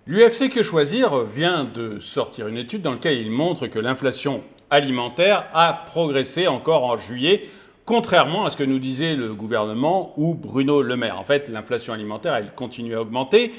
L'UFC Que Choisir vient de sortir une étude dans laquelle il montre que l'inflation alimentaire a progressé encore en juillet, contrairement à ce que nous disait le gouvernement ou Bruno Le Maire. En fait, l'inflation alimentaire, elle continue à augmenter.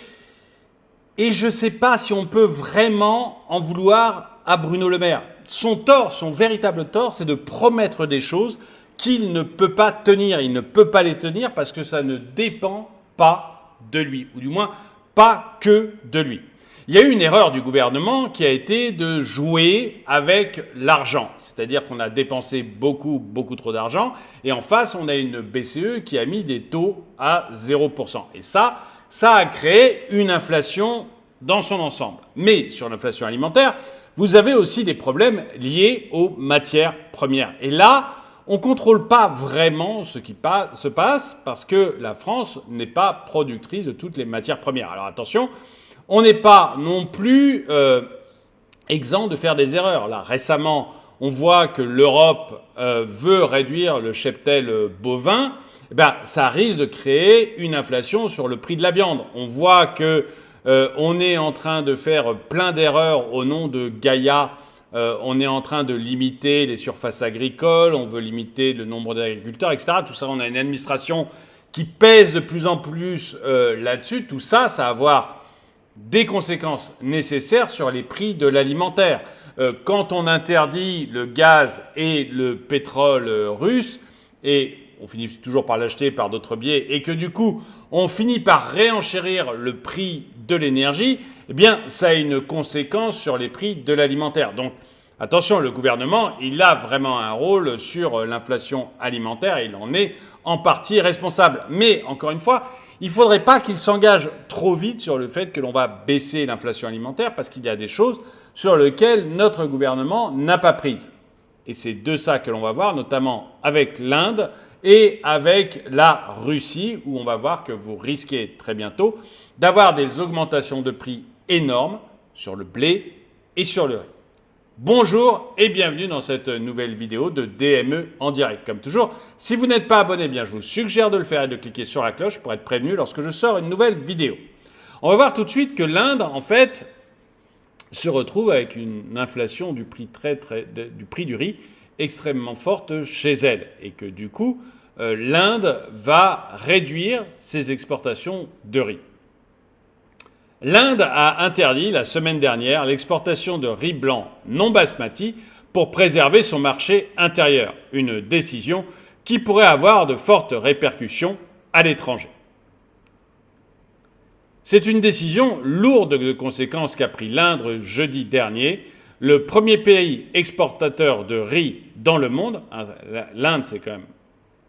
Et je ne sais pas si on peut vraiment en vouloir à Bruno Le Maire. Son tort, son véritable tort, c'est de promettre des choses qu'il ne peut pas tenir. Il ne peut pas les tenir parce que ça ne dépend pas de lui, ou du moins pas que de lui. Il y a eu une erreur du gouvernement qui a été de jouer avec l'argent. C'est-à-dire qu'on a dépensé beaucoup trop d'argent et en face, on a une BCE qui a mis des taux à 0%. Et ça a créé une inflation dans son ensemble. Mais sur l'inflation alimentaire, vous avez aussi des problèmes liés aux matières premières. Et là, on ne contrôle pas vraiment ce qui se passe parce que la France n'est pas productrice de toutes les matières premières. Alors attention, on n'est pas non plus exempt de faire des erreurs. Là, récemment, on voit que l'Europe veut réduire le cheptel bovin. Eh bien, ça risque de créer une inflation sur le prix de la viande. On voit que on est en train de faire plein d'erreurs au nom de Gaïa. On est en train de limiter les surfaces agricoles, on veut limiter le nombre d'agriculteurs, etc. Tout ça, on a une administration qui pèse de plus en plus là-dessus. Tout ça, ça va avoir des conséquences nécessaires sur les prix de l'alimentaire. Quand on interdit le gaz et le pétrole russe, et on finit toujours par l'acheter par d'autres biais, et que du coup, on finit par réenchérir le prix de l'énergie, eh bien, ça a une conséquence sur les prix de l'alimentaire. Donc, attention, le gouvernement, il a vraiment un rôle sur l'inflation alimentaire et il en est en partie responsable. Mais, encore une fois, il ne faudrait pas qu'il s'engage trop vite sur le fait que l'on va baisser l'inflation alimentaire parce qu'il y a des choses sur lesquelles notre gouvernement n'a pas prise. Et c'est de ça que l'on va voir, notamment avec l'Inde et avec la Russie, où on va voir que vous risquez très bientôt d'avoir des augmentations de prix énormes sur le blé et sur le riz. Bonjour et bienvenue dans cette nouvelle vidéo de DME en direct. Comme toujours, si vous n'êtes pas abonné, bien, je vous suggère de le faire et de cliquer sur la cloche pour être prévenu lorsque je sors une nouvelle vidéo. On va voir tout de suite que l'Inde, en fait, se retrouve avec une inflation du prix du riz extrêmement forte chez elle et que du coup, l'Inde va réduire ses exportations de riz. L'Inde a interdit la semaine dernière l'exportation de riz blanc non basmati pour préserver son marché intérieur, une décision qui pourrait avoir de fortes répercussions à l'étranger. C'est une décision lourde de conséquences qu'a pris l'Inde jeudi dernier, le premier pays exportateur de riz dans le monde. L'Inde, c'est quand même,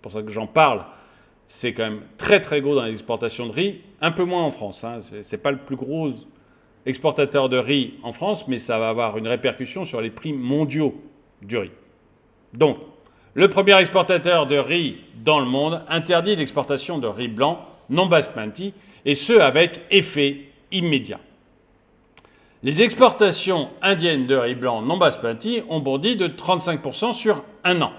pour ça que j'en parle, c'est quand même très gros dans les exportations de riz, un peu moins en France. C'est pas le plus gros exportateur de riz en France, mais ça va avoir une répercussion sur les prix mondiaux du riz. Donc, le premier exportateur de riz dans le monde interdit l'exportation de riz blanc non basmati, et ce avec effet immédiat. Les exportations indiennes de riz blanc non basmati ont bondi de 35% sur un an,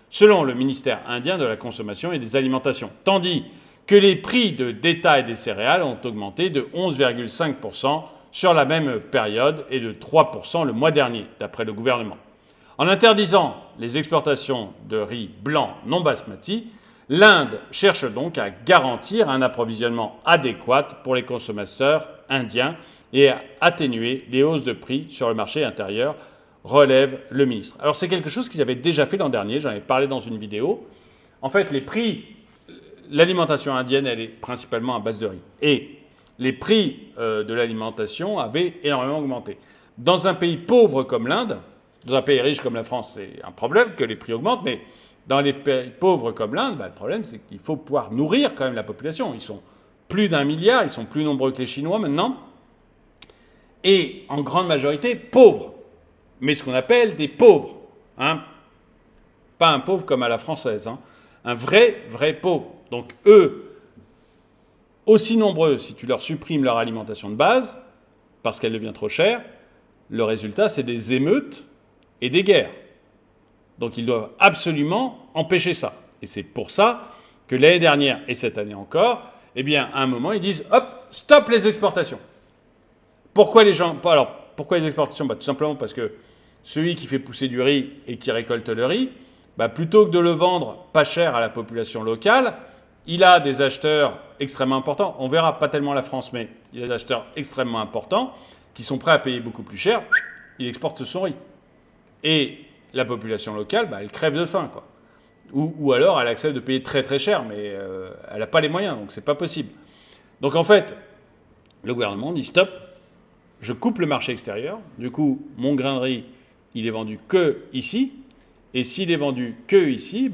selon le ministère indien de la Consommation et des Alimentations, tandis que les prix de détail des céréales ont augmenté de 11,5% sur la même période et de 3% le mois dernier, d'après le gouvernement. En interdisant les exportations de riz blanc non basmati, l'Inde cherche donc à garantir un approvisionnement adéquat pour les consommateurs indiens et à atténuer les hausses de prix sur le marché intérieur, relève le ministre. Alors c'est quelque chose qu'ils avaient déjà fait l'an dernier, j'en avais parlé dans une vidéo. En fait, l'alimentation indienne, elle est principalement à base de riz. Et les prix de l'alimentation avaient énormément augmenté. Dans un pays pauvre comme l'Inde, dans un pays riche comme la France, c'est un problème que les prix augmentent, mais dans les pays pauvres comme l'Inde, le problème c'est qu'il faut pouvoir nourrir quand même la population. Ils sont plus d'1 milliard, ils sont plus nombreux que les Chinois maintenant, et en grande majorité pauvres. Mais ce qu'on appelle des pauvres. Pas un pauvre comme à la française, un vrai pauvre. Donc eux, aussi nombreux, si tu leur supprimes leur alimentation de base, parce qu'elle devient trop chère, le résultat c'est des émeutes et des guerres. Donc ils doivent absolument empêcher ça. Et c'est pour ça que l'année dernière et cette année encore, eh bien à un moment ils disent hop, stop les exportations. Pourquoi les gens... Alors, pourquoi les exportations? Tout simplement parce que celui qui fait pousser du riz et qui récolte le riz, plutôt que de le vendre pas cher à la population locale, il a des acheteurs extrêmement importants. On verra pas tellement la France, mais il a des acheteurs extrêmement importants qui sont prêts à payer beaucoup plus cher. Il exporte son riz. Et la population locale, elle crève de faim, quoi. Ou alors elle accepte de payer très très cher, mais elle n'a pas les moyens, donc c'est pas possible. Donc en fait, le gouvernement dit stop, je coupe le marché extérieur. Du coup, mon grain de riz, il est vendu que ici. Et s'il est vendu que ici,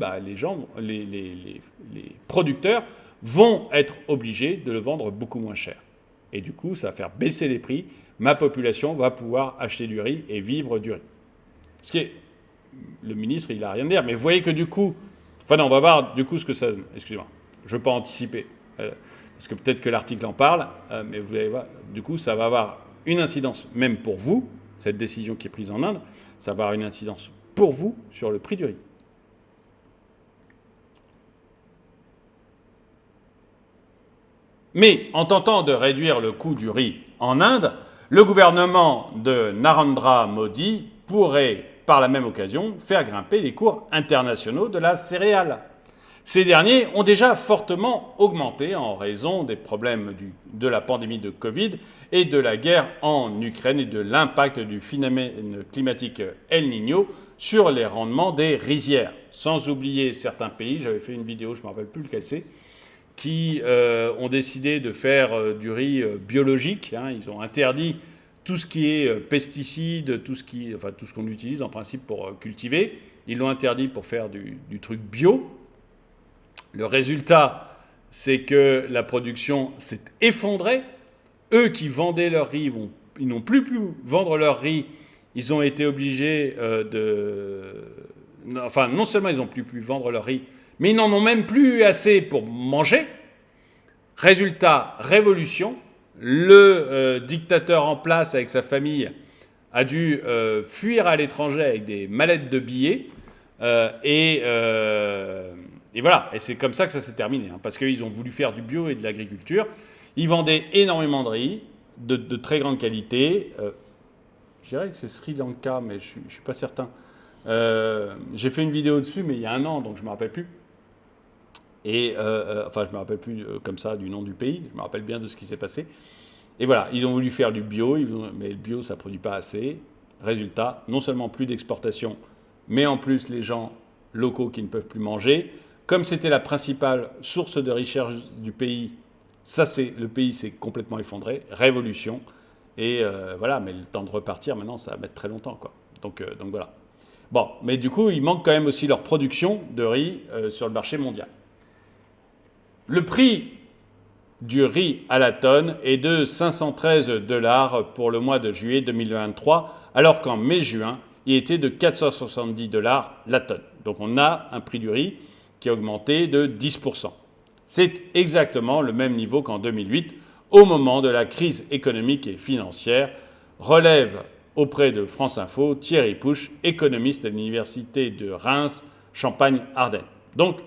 les producteurs vont être obligés de le vendre beaucoup moins cher. Et du coup, ça va faire baisser les prix. Ma population va pouvoir acheter du riz et vivre du riz. Ce qui est... Le ministre, il n'a rien à dire. Mais vous voyez que du coup... Enfin non, on va voir du coup ce que ça donne. Excusez-moi, je ne veux pas anticiper. Parce que peut-être que l'article en parle. Mais vous allez voir, du coup, ça va avoir une incidence, même pour vous, cette décision qui est prise en Inde, ça va avoir une incidence pour vous sur le prix du riz. Mais en tentant de réduire le coût du riz en Inde, le gouvernement de Narendra Modi pourrait, par la même occasion, faire grimper les cours internationaux de la céréale. Ces derniers ont déjà fortement augmenté en raison des problèmes de la pandémie de Covid et de la guerre en Ukraine et de l'impact du phénomène climatique El Niño sur les rendements des rizières. Sans oublier certains pays, j'avais fait une vidéo, je ne me rappelle plus lequel c'est, qui ont décidé de faire du riz biologique. Ils ont interdit tout ce qui est pesticides, tout ce qu'on utilise en principe pour cultiver. Ils l'ont interdit pour faire du truc bio. Le résultat, c'est que la production s'est effondrée. Eux qui vendaient leur riz, ils n'ont plus pu vendre leur riz. Ils ont été obligés Enfin, non seulement ils n'ont plus pu vendre leur riz, mais ils n'en ont même plus assez pour manger. Résultat, révolution. Le dictateur en place avec sa famille a dû fuir à l'étranger avec des mallettes de billets. Et voilà, et c'est comme ça que ça s'est terminé, parce qu'ils ont voulu faire du bio et de l'agriculture. Ils vendaient énormément de riz, de très grande qualité. Je dirais que c'est Sri Lanka, mais je ne suis pas certain. J'ai fait une vidéo dessus, mais il y a un an, donc je ne me rappelle plus. Et je ne me rappelle plus comme ça du nom du pays, je me rappelle bien de ce qui s'est passé. Et voilà, ils ont voulu faire du bio, mais le bio, ça ne produit pas assez. Résultat, non seulement plus d'exportation, mais en plus les gens locaux qui ne peuvent plus manger. Comme c'était la principale source de richesse du pays, le pays s'est complètement effondré, révolution. Et voilà, mais le temps de repartir, maintenant, ça va mettre très longtemps, quoi. Donc voilà. Bon, mais du coup, il manque quand même aussi leur production de riz sur le marché mondial. Le prix du riz à la tonne est de 513 $ pour le mois de juillet 2023, alors qu'en mai-juin, il était de 470 $ la tonne. Donc on a un prix du riz qui a augmenté de 10%. C'est exactement le même niveau qu'en 2008, au moment de la crise économique et financière, relève auprès de France Info Thierry Pouche, économiste à l'université de Reims, Champagne-Ardenne. Donc,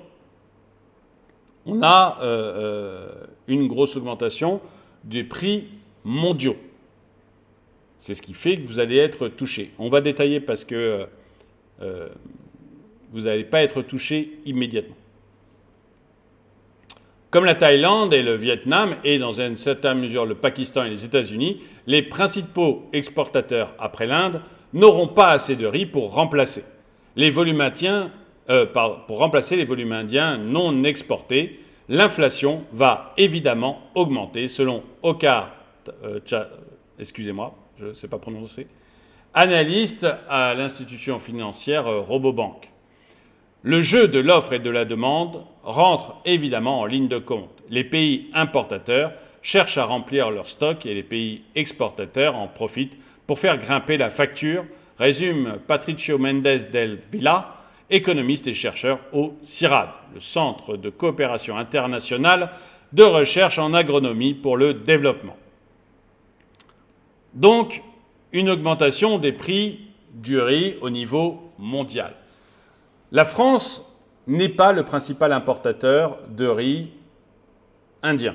on a une grosse augmentation des prix mondiaux. C'est ce qui fait que vous allez être touché. On va détailler parce que vous n'allez pas être touché immédiatement. Comme la Thaïlande et le Vietnam, et dans une certaine mesure le Pakistan et les États-Unis, les principaux exportateurs après l'Inde n'auront pas assez de riz pour remplacer les volumes indiens non exportés. L'inflation va évidemment augmenter selon Okhar, je ne sais pas prononcer, analyste à l'institution financière Robobank. Le jeu de l'offre et de la demande rentre évidemment en ligne de compte. Les pays importateurs cherchent à remplir leurs stocks et les pays exportateurs en profitent pour faire grimper la facture, résume Patricio Mendes del Villa, économiste et chercheur au CIRAD, le Centre de coopération internationale de recherche en agronomie pour le développement. Donc, une augmentation des prix du riz au niveau mondial. La France n'est pas le principal importateur de riz indien.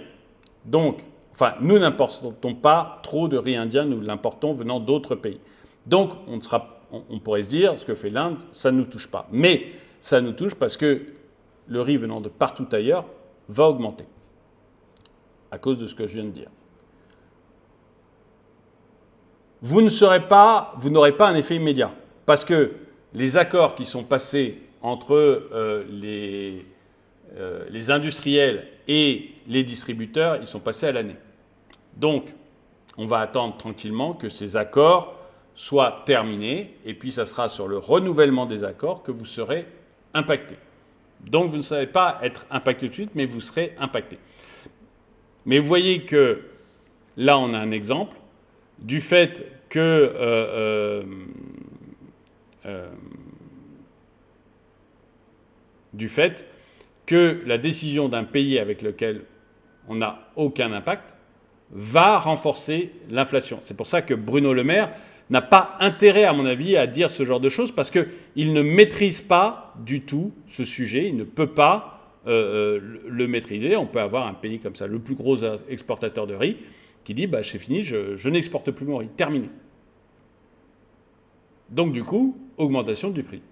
Donc, Enfin, nous n'importons pas trop de riz indien, nous l'importons venant d'autres pays. Donc, on pourrait se dire, ce que fait l'Inde, ça ne nous touche pas. Mais ça nous touche parce que le riz venant de partout ailleurs va augmenter, à cause de ce que je viens de dire. Vous n'aurez pas un effet immédiat, parce que les accords qui sont passés entre les industriels et les distributeurs, ils sont passés à l'année. Donc, on va attendre tranquillement que ces accords soient terminés, et puis ça sera sur le renouvellement des accords que vous serez impacté. Donc, vous ne savez pas être impacté tout de suite, mais vous serez impacté. Mais vous voyez que là, on a un exemple du fait que la décision d'un pays avec lequel on n'a aucun impact va renforcer l'inflation. C'est pour ça que Bruno Le Maire n'a pas intérêt, à mon avis, à dire ce genre de choses, parce qu'il ne maîtrise pas du tout ce sujet, il ne peut pas le maîtriser. On peut avoir un pays comme ça, le plus gros exportateur de riz, qui dit bah, c'est fini, je n'exporte plus mon riz, terminé. Donc du coup, augmentation du prix.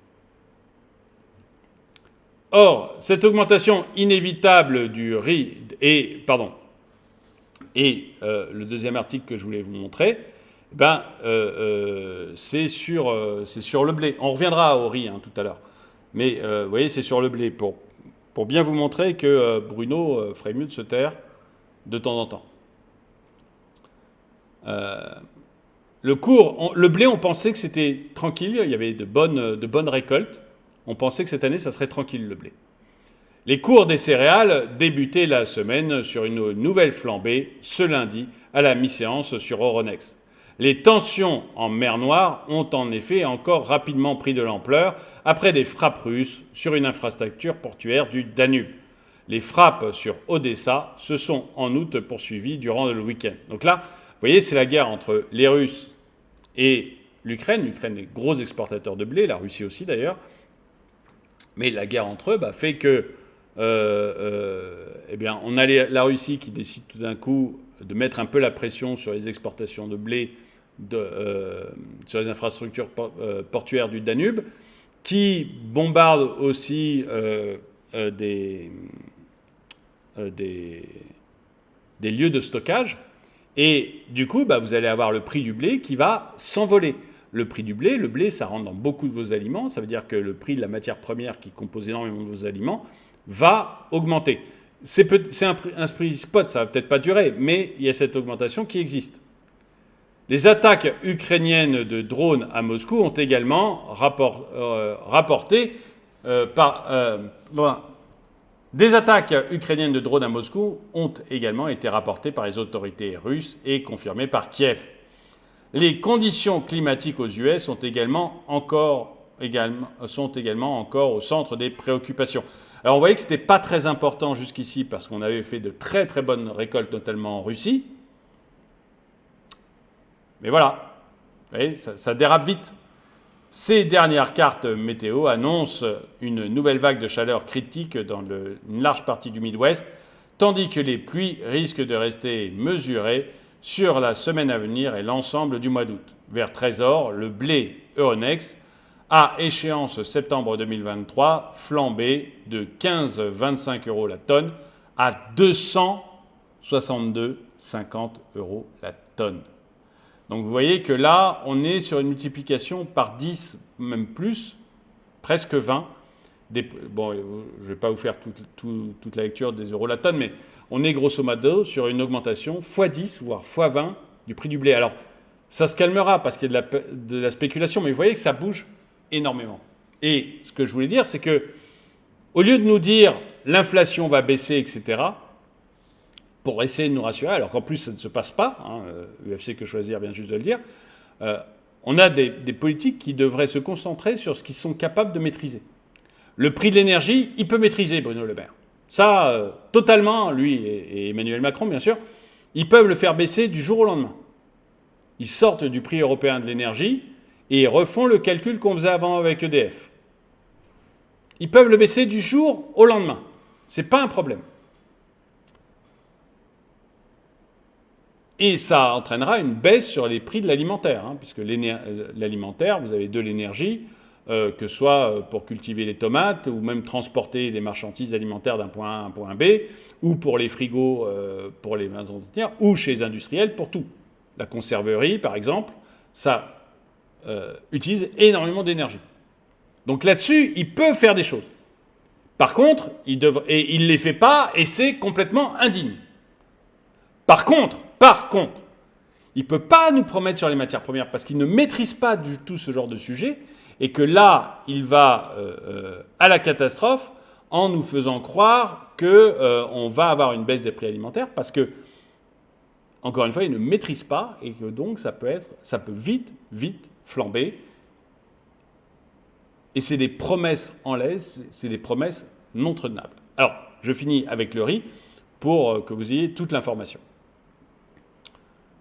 Or, cette augmentation inévitable du riz et le deuxième article que je voulais vous montrer, c'est sur le blé. On reviendra au riz tout à l'heure. Mais vous voyez, c'est sur le blé pour bien vous montrer que Bruno ferait mieux de se taire de temps en temps. Le blé, on pensait que c'était tranquille, il y avait de bonnes récoltes. On pensait que cette année, ça serait tranquille, le blé. Les cours des céréales débutaient la semaine sur une nouvelle flambée ce lundi à la mi-séance sur Euronext. Les tensions en mer Noire ont en effet encore rapidement pris de l'ampleur après des frappes russes sur une infrastructure portuaire du Danube. Les frappes sur Odessa se sont en août poursuivies durant le week-end. Donc là, vous voyez, c'est la guerre entre les Russes et l'Ukraine. L'Ukraine est gros exportateur de blé, la Russie aussi d'ailleurs. Mais la guerre entre eux fait que on a la Russie qui décide tout d'un coup de mettre un peu la pression sur les exportations de blé sur les infrastructures portuaires du Danube, qui bombarde aussi des lieux de stockage. Et du coup, vous allez avoir le prix du blé qui va s'envoler. Le prix du blé, le blé, ça rentre dans beaucoup de vos aliments. Ça veut dire que le prix de la matière première qui compose énormément de vos aliments va augmenter. C'est un prix spot, ça va peut-être pas durer, mais il y a cette augmentation qui existe. Les attaques ukrainiennes de drones à Moscou ont également Des attaques ukrainiennes de drones à Moscou ont également été rapportées par les autorités russes et confirmées par Kiev. Les conditions climatiques aux US sont également encore au centre des préoccupations. Alors on voyait que ce n'était pas très important jusqu'ici parce qu'on avait fait de très très bonnes récoltes, notamment en Russie. Mais voilà, vous voyez, ça dérape vite. Ces dernières cartes météo annoncent une nouvelle vague de chaleur critique dans une large partie du Midwest, tandis que les pluies risquent de rester mesurées sur la semaine à venir et l'ensemble du mois d'août. Vers 13h, le blé Euronext, à échéance septembre 2023, flambé de 15,25 € la tonne à 262,50 € la tonne. Donc vous voyez que là, on est sur une multiplication par 10, même plus, presque 20. Je ne vais pas vous faire toute la lecture des euros la tonne, mais on est grosso modo sur une augmentation x10, voire x20 du prix du blé. Alors, ça se calmera parce qu'il y a de la spéculation, mais vous voyez que ça bouge énormément. Et ce que je voulais dire, c'est que au lieu de nous dire l'inflation va baisser, etc., pour essayer de nous rassurer, alors qu'en plus ça ne se passe pas, UFC Que Choisir vient juste de le dire, on a des politiques qui devraient se concentrer sur ce qu'ils sont capables de maîtriser. Le prix de l'énergie, il peut maîtriser Bruno Le Maire. Ça, totalement, lui et Emmanuel Macron, bien sûr, ils peuvent le faire baisser du jour au lendemain. Ils sortent du prix européen de l'énergie et ils refont le calcul qu'on faisait avant avec EDF. Ils peuvent le baisser du jour au lendemain. C'est pas un problème. Et ça entraînera une baisse sur les prix de l'alimentaire, hein, puisque l'alimentaire, vous avez de l'énergie, que ce soit pour cultiver les tomates, ou même transporter les marchandises alimentaires d'un point A à un point B, ou pour les frigos, pour les maisons d'entretien, ou chez les industriels, pour tout. La conserverie, par exemple, ça utilise énormément d'énergie. Donc là-dessus, il peut faire des choses. Par contre, il ne les fait pas, et c'est complètement indigne. Par contre, il ne peut pas nous promettre sur les matières premières parce qu'il ne maîtrise pas du tout ce genre de sujet et que là, il va à la catastrophe en nous faisant croire qu'on va avoir une baisse des prix alimentaires parce que, encore une fois, il ne maîtrise pas et que donc ça peut vite flamber. Et c'est des promesses en l'aise, c'est des promesses non tenables. Alors, je finis avec le riz pour que vous ayez toute l'information.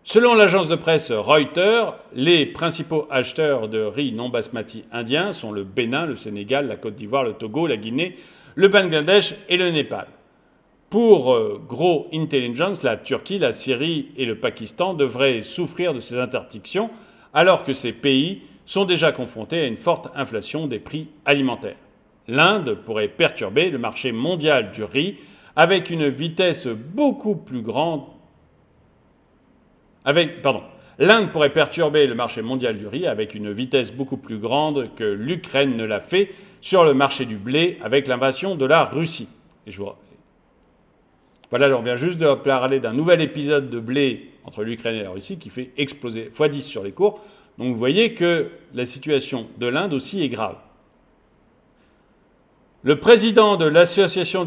Selon l'agence de presse Reuters, les principaux acheteurs de riz non basmati indien sont le Bénin, le Sénégal, la Côte d'Ivoire, le Togo, la Guinée, le Bangladesh et le Népal. Pour Gros Intelligence, la Turquie, la Syrie et le Pakistan devraient souffrir de ces interdictions alors que ces pays sont déjà confrontés à une forte inflation des prix alimentaires. L'Inde pourrait perturber le marché mondial du riz avec une vitesse beaucoup plus grande. L'Inde pourrait perturber le marché mondial du riz avec une vitesse beaucoup plus grande que l'Ukraine ne l'a fait sur le marché du blé avec l'invasion de la Russie. Voilà, on vient juste de parler d'un nouvel épisode de blé entre l'Ukraine et la Russie qui fait exploser x10 sur les cours. Donc vous voyez que la situation de l'Inde aussi est grave. Le président de l'association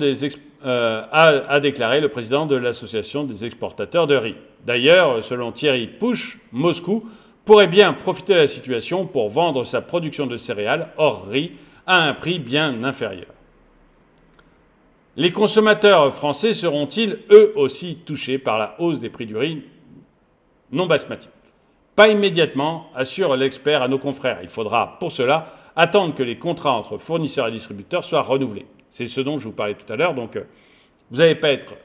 a déclaré, le président de l'association des exportateurs de riz. D'ailleurs, selon Thierry Pouche, Moscou pourrait bien profiter de la situation pour vendre sa production de céréales hors riz à un prix bien inférieur. Les consommateurs français seront-ils eux aussi touchés par la hausse des prix du riz non basmati? Pas immédiatement, assure l'expert à nos confrères. Il faudra pour cela attendre que les contrats entre fournisseurs et distributeurs soient renouvelés. C'est ce dont je vous parlais tout à l'heure. Donc, vous n'allez pas être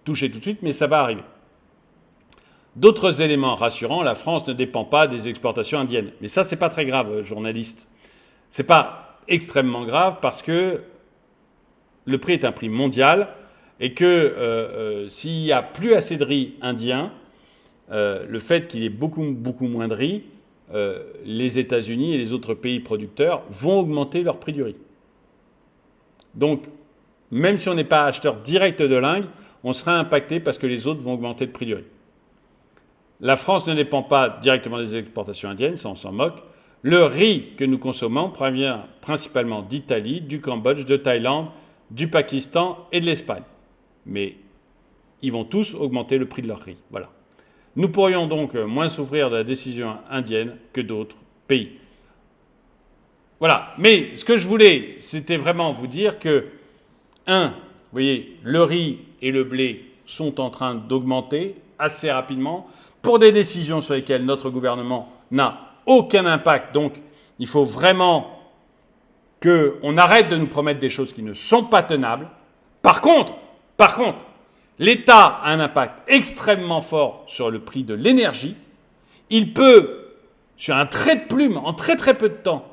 touché tout de suite, mais ça va arriver. D'autres éléments rassurants, la France ne dépend pas des exportations indiennes. Mais ça, c'est pas très grave, journaliste. C'est pas extrêmement grave parce que le prix est un prix mondial et que s'il n'y a plus assez de riz indien, le fait qu'il y ait beaucoup moins de riz, les États-Unis et les autres pays producteurs vont augmenter leur prix du riz. Donc, même si on n'est pas acheteur direct de l'Inde, on sera impacté parce que les autres vont augmenter le prix du riz. La France ne dépend pas directement des exportations indiennes, ça on s'en moque. Le riz que nous consommons provient principalement d'Italie, du Cambodge, de Thaïlande, du Pakistan et de l'Espagne. Mais ils vont tous augmenter le prix de leur riz. Voilà. Nous pourrions donc moins souffrir de la décision indienne que d'autres pays. Voilà. Mais ce que je voulais, c'était vraiment vous dire que, vous voyez, le riz et le blé sont en train d'augmenter assez rapidement pour des décisions sur lesquelles notre gouvernement n'a aucun impact. Donc, il faut vraiment qu'on arrête de nous promettre des choses qui ne sont pas tenables. Par contre, l'État a un impact extrêmement fort sur le prix de l'énergie. Il peut, sur un trait de plume, en très très peu de temps,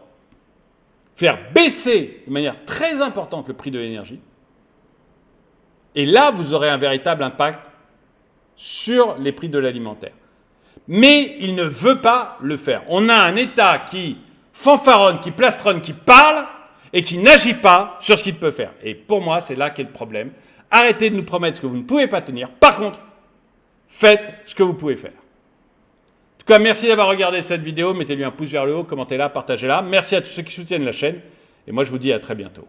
faire baisser de manière très importante le prix de l'énergie. Et là, vous aurez un véritable impact sur les prix de l'alimentaire. Mais il ne veut pas le faire. On a un État qui fanfaronne, qui plastronne, qui parle et qui n'agit pas sur ce qu'il peut faire. Et pour moi, c'est là qu'est le problème. Arrêtez de nous promettre ce que vous ne pouvez pas tenir. Par contre, faites ce que vous pouvez faire. En tout cas, merci d'avoir regardé cette vidéo. Mettez-lui un pouce vers le haut, commentez-la, partagez-la. Merci à tous ceux qui soutiennent la chaîne. Et moi, je vous dis à très bientôt.